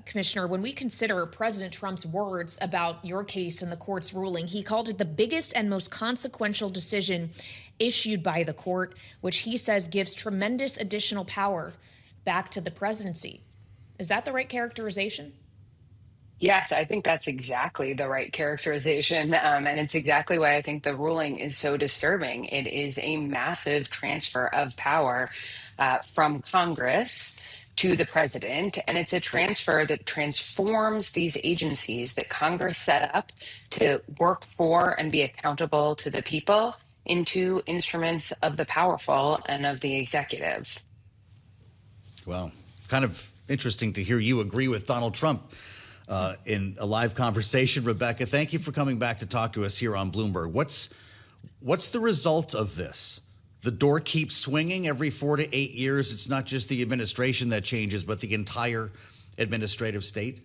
Commissioner, when we consider President Trump's words about your case and the court's ruling, he called it the biggest and most consequential decision issued by the court, which he says gives tremendous additional power back to the presidency. Is that the right characterization? Yes, I think that's exactly the right characterization. And it's exactly why I think the ruling is so disturbing. It is a massive transfer of power from Congress to the president. And it's a transfer that transforms these agencies that Congress set up to work for and be accountable to the people into instruments of the powerful and of the executive. Well, kind of interesting to hear you agree with Donald Trump in a live conversation. Rebecca, thank you for coming back to talk to us here on Bloomberg. What's the result of this? The door keeps swinging every 4 to 8 years. It's not just the administration that changes, but the entire administrative state.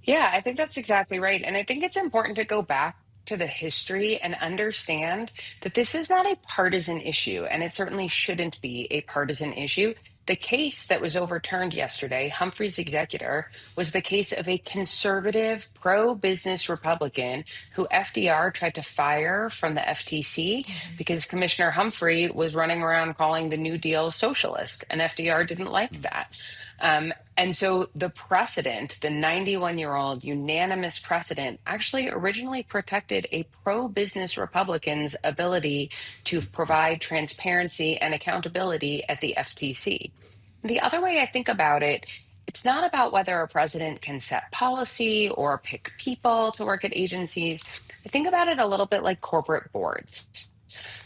Yeah, I think that's exactly right. And I think it's important to go back to the history and understand that this is not a partisan issue, and it certainly shouldn't be a partisan issue. The case that was overturned yesterday, Humphrey's executor, was the case of a conservative, pro-business Republican who FDR tried to fire from the FTC because Commissioner Humphrey was running around calling the New Deal socialist, and FDR didn't like that. And so the precedent, the 91-year-old unanimous precedent, actually originally protected a pro-business Republican's ability to provide transparency and accountability at the FTC. The other way I think about it, it's not about whether a president can set policy or pick people to work at agencies. I think about it a little bit like corporate boards.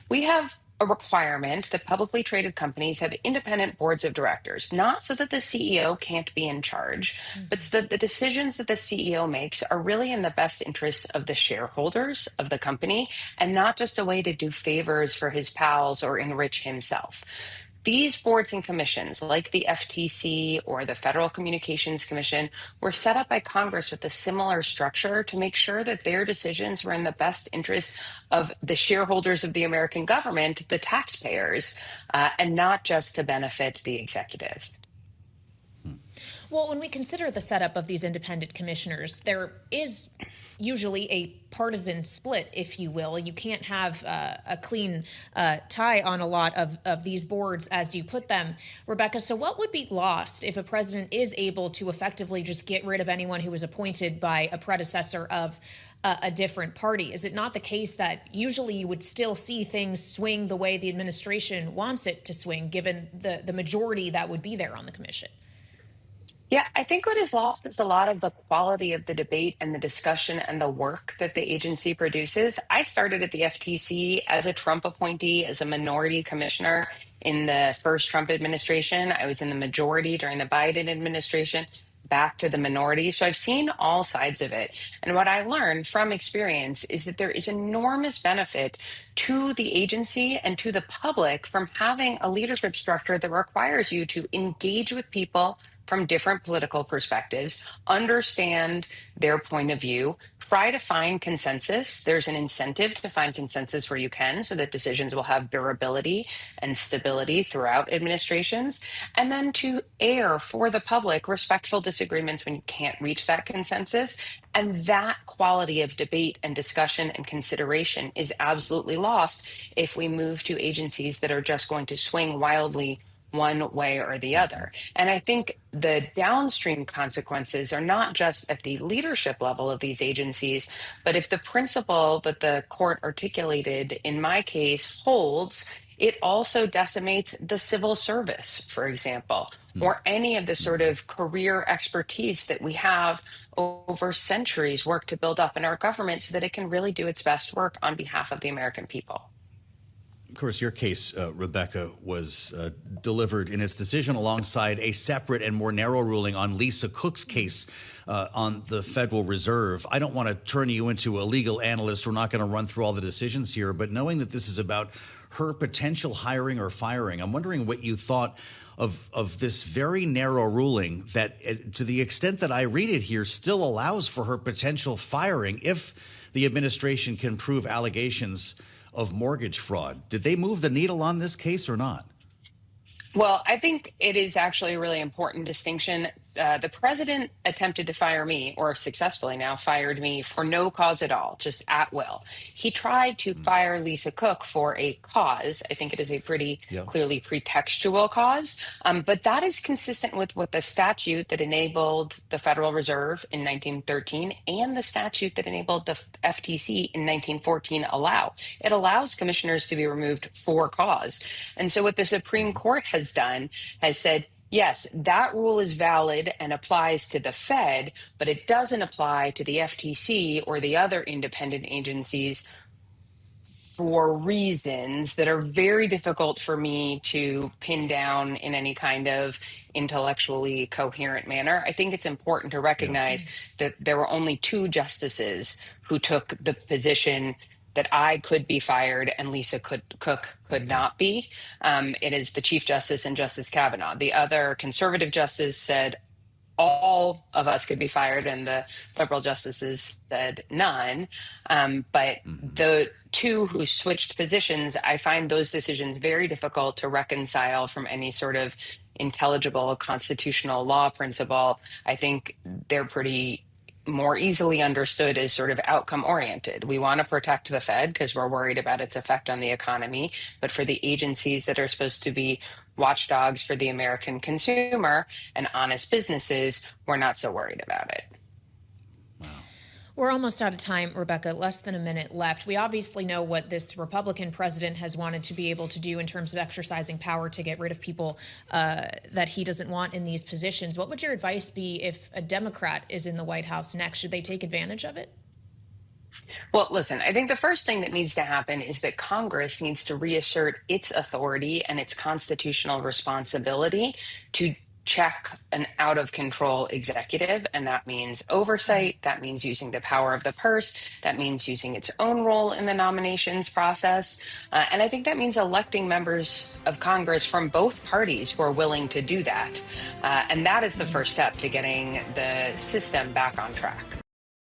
We have a requirement that publicly traded companies have independent boards of directors, not so that the CEO can't be in charge, but so that the decisions that the CEO makes are really in the best interests of the shareholders of the company and not just a way to do favors for his pals or enrich himself. These boards and commissions, like the FTC or the Federal Communications Commission, were set up by Congress with a similar structure to make sure that their decisions were in the best interest of the shareholders of the American government, the taxpayers, and not just to benefit the executive. Well, when we consider the setup of these independent commissioners, there is usually a partisan split, if you will. You can't have a clean tie on a lot of these boards, as you put them, Rebecca. So what would be lost if a president is able to effectively just get rid of anyone who was appointed by a predecessor of a different party? Is it not the case that usually you would still see things swing the way the administration wants it to swing, given the majority that would be there on the commission? Yeah, I think what is lost is a lot of the quality of the debate and the discussion and the work that the agency produces. I started at the FTC as a Trump appointee, as a minority commissioner in the first Trump administration. I was in the majority during the Biden administration, back to the minority. So I've seen all sides of it. And what I learned from experience is that there is enormous benefit to the agency and to the public from having a leadership structure that requires you to engage with people from different political perspectives, understand their point of view, try to find consensus. There's an incentive to find consensus where you can so that decisions will have durability and stability throughout administrations, and then to air for the public respectful disagreements when you can't reach that consensus. And that quality of debate and discussion and consideration is absolutely lost if we move to agencies that are just going to swing wildly one way or the other. And I think the downstream consequences are not just at the leadership level of these agencies, but if the principle that the court articulated in my case holds, it also decimates the civil service, for example, or any of the sort of career expertise that we have over centuries worked to build up in our government so that it can really do its best work on behalf of the American people. Of course, your case, Rebecca, was delivered in its decision alongside a separate and more narrow ruling on Lisa Cook's case on the Federal Reserve. I don't want to turn you into a legal analyst. We're not going to run through all the decisions here, but knowing that this is about her potential hiring or firing, I'm wondering what you thought of this very narrow ruling that, to the extent that I read it here, still allows for her potential firing if the administration can prove allegations of mortgage fraud. Did they move the needle on this case or not? Well, I think it is actually a really important distinction. the president attempted to fire me, or successfully now fired me, for no cause at all, just at will. He tried to fire Lisa Cook for a cause. I think it is a pretty clearly pretextual cause, but that is consistent with what the statute that enabled the Federal Reserve in 1913 and the statute that enabled the FTC in 1914 allow. It allows commissioners to be removed for cause. And so what the Supreme Court has done has said, yes, that rule is valid and applies to the Fed, but it doesn't apply to the FTC or the other independent agencies for reasons that are very difficult for me to pin down in any kind of intellectually coherent manner. I think it's important to recognize that there were only two justices who took the position that I could be fired and Lisa Cook could not be. It is the Chief Justice and Justice Kavanaugh. The other conservative justice said all of us could be fired, and the liberal justices said none. But the two who switched positions, I find those decisions very difficult to reconcile from any sort of intelligible constitutional law principle. I think they're pretty more easily understood as sort of outcome oriented. We want to protect the Fed because we're worried about its effect on the economy. But for the agencies that are supposed to be watchdogs for the American consumer and honest businesses, we're not so worried about it. We're almost out of time, Rebecca, less than a minute left. We obviously know what this Republican president has wanted to be able to do in terms of exercising power to get rid of people that he doesn't want in these positions. What would your advice be if a Democrat is in the White House next? Should they take advantage of it? Well, listen, I think the first thing that needs to happen is that Congress needs to reassert its authority and its constitutional responsibility to check an out of control executive. And that means oversight. That means using the power of the purse. That means using its own role in the nominations process. And I think that means electing members of Congress from both parties who are willing to do that. And that is the first step to getting the system back on track.